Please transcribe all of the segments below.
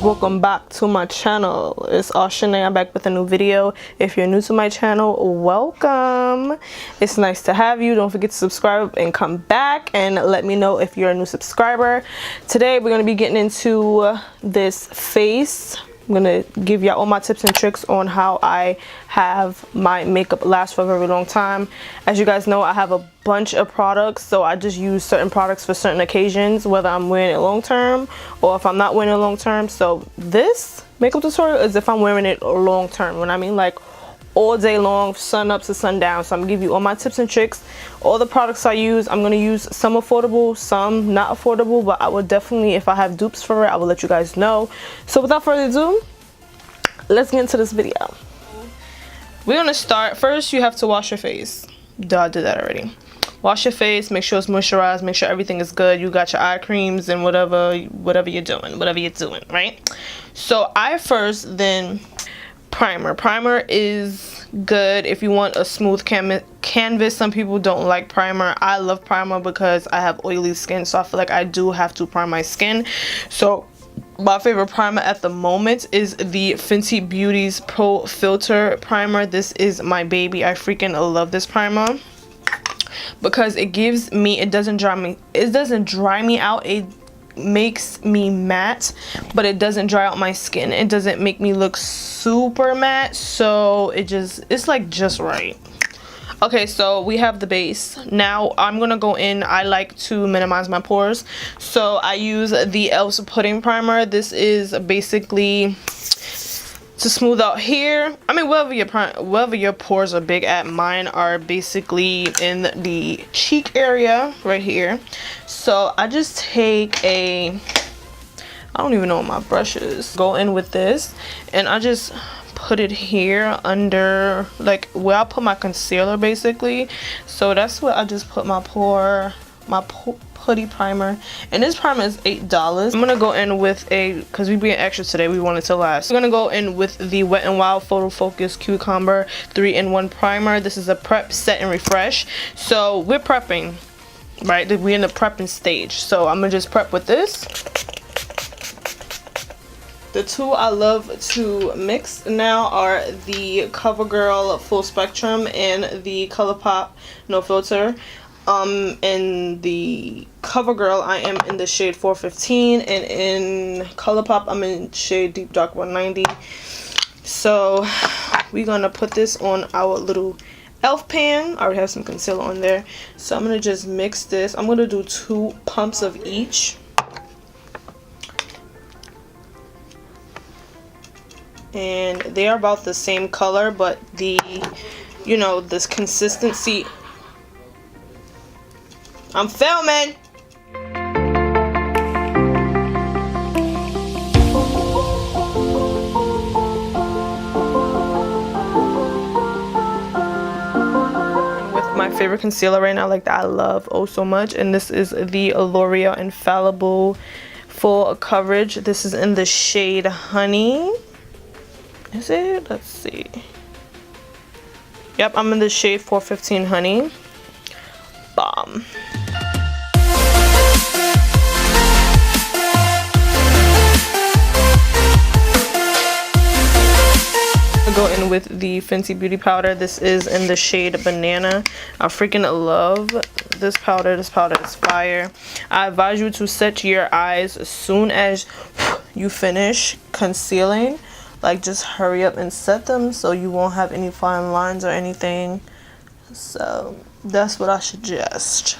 welcome back to my channel. It's Shanae. I'm back with a new video. If you're new to my channel, welcome. It's nice to have you. Don't forget to subscribe and come back and let me know if you're a new subscriber. Today we're going to be getting into this face. I'm gonna give y'all all my tips and tricks on how I have my makeup last for a very long time. As you guys know, I have a bunch of products, so I just use certain products for certain occasions, whether I'm wearing it long term or if I'm not wearing it long term. So this makeup tutorial is if I'm wearing it long term, when I mean like all day long, sun up to sundown. So I'm gonna give you all my tips and tricks, all the products I use. I'm gonna use some affordable, some not affordable, but I will definitely, if I have dupes for it, I will let you guys know. So without further ado, let's get into this video. We're gonna start. First, you have to wash your face. Duh, I did that already. Wash your face, make sure it's moisturized, make sure everything is good. You got your eye creams and whatever you're doing, right? So eye first, then primer. Primer is good if you want a smooth canvas. Some people don't like primer. I love primer because I have oily skin, so I feel like I do have to prime my skin. So my favorite primer at the moment is the Fenty Beauty's Pro Filter Primer. This is my baby. I freaking love this primer because it gives me, it doesn't dry me out. It makes me matte, but it doesn't dry out my skin. It doesn't make me look super matte, so it's like just right. Okay, so we have the base. Now I'm gonna go in. I like to minimize my pores, so I use the e.l.f.'s Pudding Primer. This is basically to smooth out here. I mean, wherever your pores are big at. Mine are basically in the cheek area right here. So I just take I don't even know what my brush is. Go in with this and I just put it here under, like where I put my concealer basically. So that's where I just put my putty primer, and this primer is $8. I'm gonna go in with because we being extra today, we want it to last. I'm gonna go in with the Wet n Wild Photo Focus Cucumber 3-in-1 primer. This is a prep, set, and refresh. So we're prepping, right? We're in the prepping stage, so I'm gonna just prep with this. The two I love to mix now are the COVERGIRL Full Spectrum and the COLOURPOP No Filter. In the COVERGIRL, I am in the shade 415, and in COLOURPOP, I'm in shade Deep Dark 190. So we're gonna put this on our little e.l.f. pan. I already have some concealer on there, so I'm gonna just mix this. I'm gonna do 2 pumps of each. And they are about the same color, but this consistency. I'm filming. With my favorite concealer right now, like that I love oh so much, and this is the L'Oreal Infallible Full Coverage. This is in the shade Honey. Is it? Let's see. Yep, I'm in the shade 415 Honey. Bomb. I'll go in with the Fenty Beauty powder. This is in the shade Banana. I freaking love this powder. This powder is fire. I advise you to set your eyes as soon as you finish concealing. Like, just hurry up and set them so you won't have any fine lines or anything. So that's what I suggest.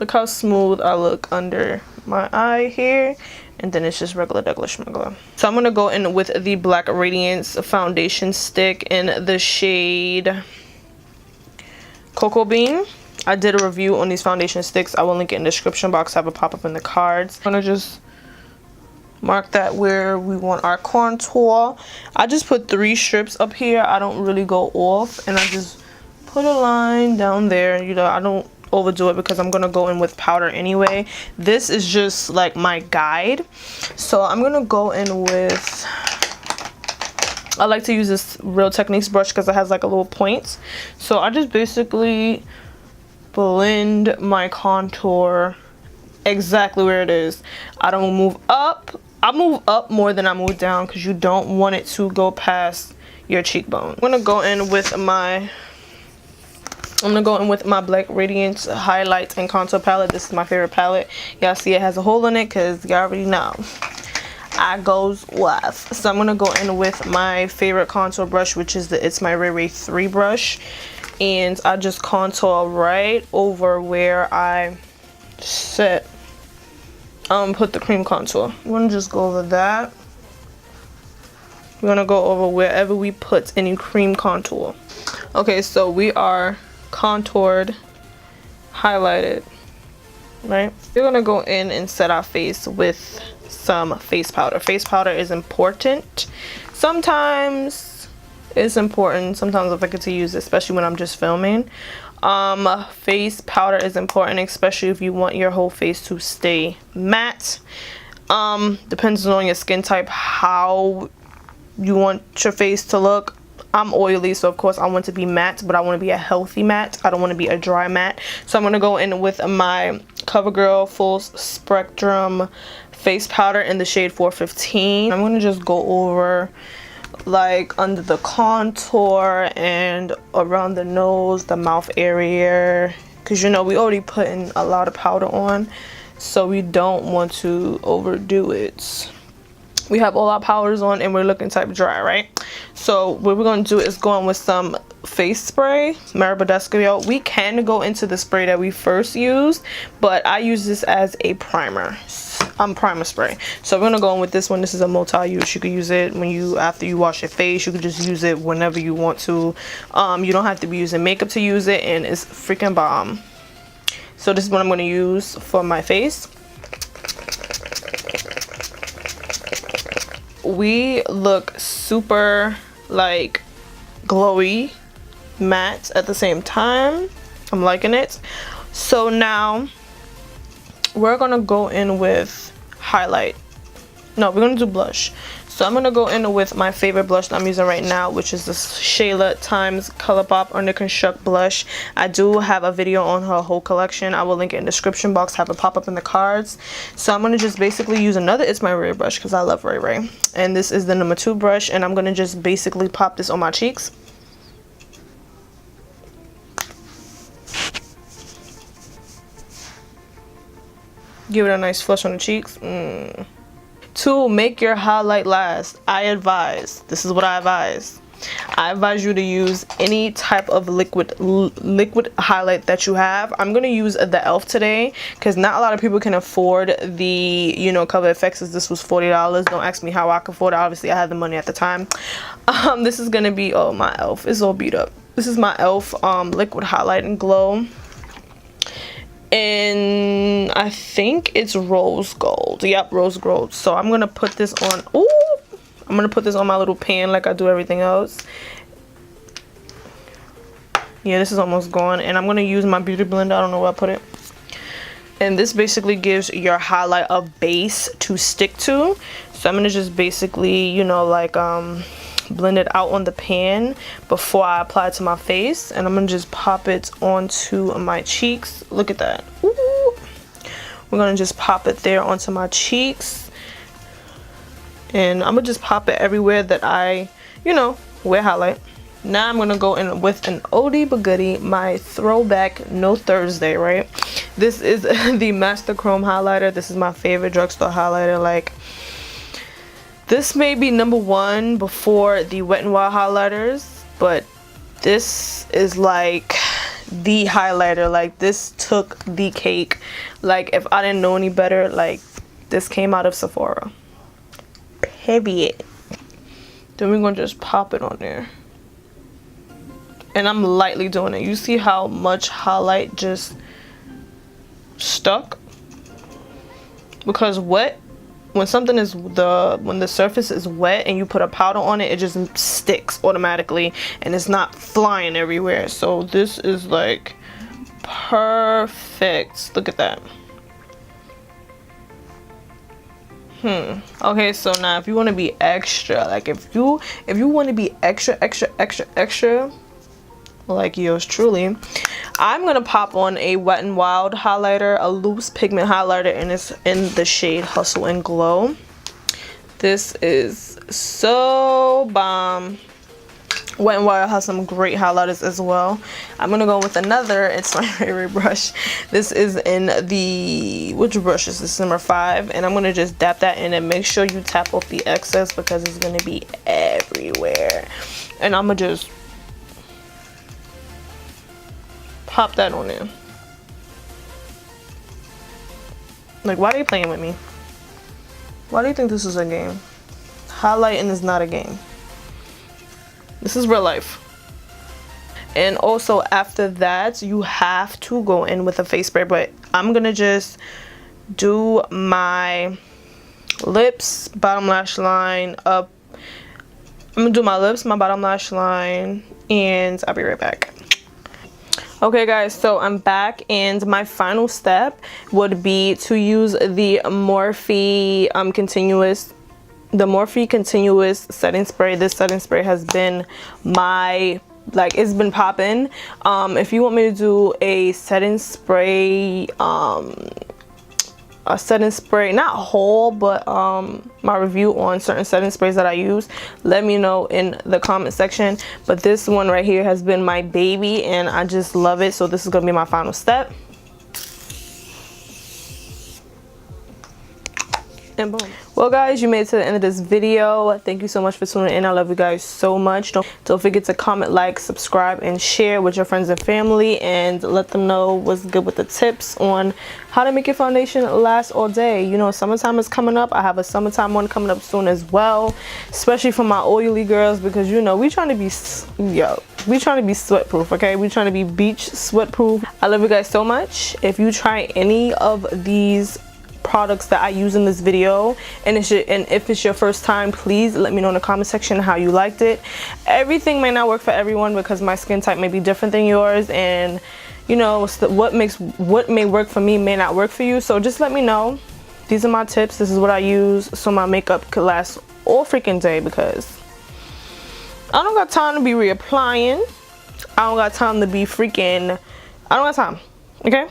Look how smooth I look under my eye here, and then it's just regular schmuggler. So I'm gonna go in with the Black Radiance foundation stick in the shade Cocoa Bean. I did a review on these foundation sticks. I will link it in the description box. I have a pop-up in the cards. I'm gonna just mark that where we want our contour. I just put 3 strips up here. I don't really go off, and I just put a line down there. I don't overdo it because I'm gonna go in with powder anyway. This is just like my guide. So I'm gonna go in with, I like to use this Real Techniques brush because it has like a little point. So I just basically blend my contour exactly where it is. I don't move up, I move up more than I move down because you don't want it to go past your cheekbone. I'm gonna go in with my Black Radiance highlight and contour palette. This is my favorite palette. Y'all see it has a hole in it because y'all already know I goes with. So I'm gonna go in with my favorite contour brush, which is the ITSMYRAYRAYE 3 brush, and I just contour right over where I set put the cream contour. I'm gonna just go over that. We're gonna go over wherever we put any cream contour. Okay, so we are contoured, highlighted, right? We're gonna go in and set our face with some face powder. Face powder is important. Sometimes it's important, sometimes I forget to use it, especially when I'm just filming. Face powder is important, especially if you want your whole face to stay matte. Depends on your skin type, how you want your face to look. I'm oily, so of course I want to be matte, but I want to be a healthy matte. I don't want to be a dry matte. So I'm going to go in with my COVERGIRL Full Spectrum face powder in the shade 415. I'm going to just go over like under the contour and around the nose, the mouth area, because you know we already put in a lot of powder on, so we don't want to overdo it. We have all our powders on and we're looking type dry, right? So what we're going to do is go in with some face spray, MAYBELLINE. We can go into the spray that we first used, but I use this as a primer. Primer spray. So we're gonna go in with this one. This is a multi-use. You could use it when after you wash your face. You could just use it whenever you want to. You don't have to be using makeup to use it, and it's freaking bomb. So this is what I'm gonna use for my face. We look super like glowy, matte at the same time. I'm liking it. So now we're gonna go in with highlight. No, we're gonna do blush. So I'm gonna go in with my favorite blush that I'm using right now, which is the SHAYLA times COLOURPOP Under Construct blush. I do have a video on her whole collection. I will link it in the description box, have it pop up in the cards. So I'm gonna just basically use another ITSMYRAYRAYE brush because I love Ray Ray. And this is the number 2 brush, and I'm gonna just basically pop this on my cheeks. Give it a nice flush on the cheeks. To make your highlight last, I advise, this is what I advise. I advise you to use any type of liquid highlight that you have. I'm going to use the e.l.f. today because not a lot of people can afford the, you know, Cover FX. This was $40. Don't ask me how I can afford it. Obviously, I had the money at the time. This is going to be, oh, my e.l.f. is all beat up. This is my e.l.f. Liquid Highlight and Glow. And I think it's rose gold. Yep, rose gold. So I'm gonna put this on. Ooh, I'm gonna put this on my little pan like I do everything else. Yeah, this is almost gone. And I'm gonna use my beauty blender. I don't know where I put it. And this basically gives your highlight a base to stick to. So I'm gonna just basically, you know, like blend it out on the pan before I apply it to my face, and I'm gonna just pop it onto my cheeks. Look at that. Ooh. We're gonna just pop it there onto my cheeks, and I'm gonna just pop it everywhere that I, you know, wear highlight. Now I'm gonna go in with an oldie but goodie, my throwback No Thursday, right? This is the Master Chrome highlighter. This is my favorite drugstore highlighter. Like, this may be number 1 before the Wet n Wild highlighters, but this is like the highlighter. Like, this took the cake. Like, if I didn't know any better, like, this came out of Sephora. Period. Then we're gonna just pop it on there. And I'm lightly doing it. You see how much highlight just stuck? Because when something is when the surface is wet and you put a powder on it, it just sticks automatically and it's not flying everywhere. So this is like perfect. Look at that. Okay, so now if you want to be extra, like if you want to be extra like yours truly, I'm gonna pop on a Wet n Wild highlighter, a loose pigment highlighter, and it's in the shade Hustle and Glow. This is so bomb. Wet n Wild has some great highlighters as well. I'm gonna go with another ITSMYRAYRAYE brush. This is in the, which brush is this, number 5, and I'm gonna just dab that in, and make sure you tap off the excess because it's gonna be everywhere. And I'm gonna just pop that on there. Like, why are you playing with me? Why do you think this is a game? Highlighting is not a game. This is real life. And also after that, you have to go in with a face spray, but I'm gonna just do my lips, bottom lash line up. I'm gonna do my lips, my bottom lash line, and I'll be right back. Okay guys, so I'm back, and my final step would be to use the Morphe continuous setting spray. This setting spray has been my, like, it's been popping. If you want me to do a setting spray, not haul, but my review on certain setting sprays that I use, let me know in the comment section. But this one right here has been my baby, and I just love it. So this is gonna be my final step. And boom. Well guys, you made it to the end of this video. Thank you so much for tuning in. I love you guys so much. Don't forget to comment, like, subscribe, and share with your friends and family, and let them know what's good with the tips on how to make your foundation last all day. You know, summertime is coming up. I have a summertime one coming up soon as well, especially for my oily girls, because you know we trying to be sweat proof. Okay, we trying to be beach sweat proof. I love you guys so much. If you try any of these products that I use in this video, and if it's your first time, please let me know in the comment section how you liked it. Everything may not work for everyone because my skin type may be different than yours, and you know what may work for me may not work for you. So just let me know. These are my tips. This is what I use so my makeup could last all freaking day, because I don't got time to be reapplying. I don't got time to be freaking, I don't got time. Okay,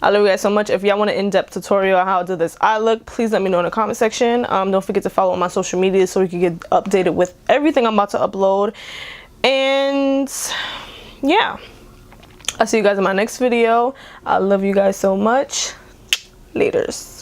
I love you guys so much. If y'all want an in-depth tutorial on how to do this eye look, please let me know in the comment section. Don't forget to follow on my social media so you can get updated with everything I'm about to upload. And yeah, I'll see you guys in my next video. I love you guys so much. Laters.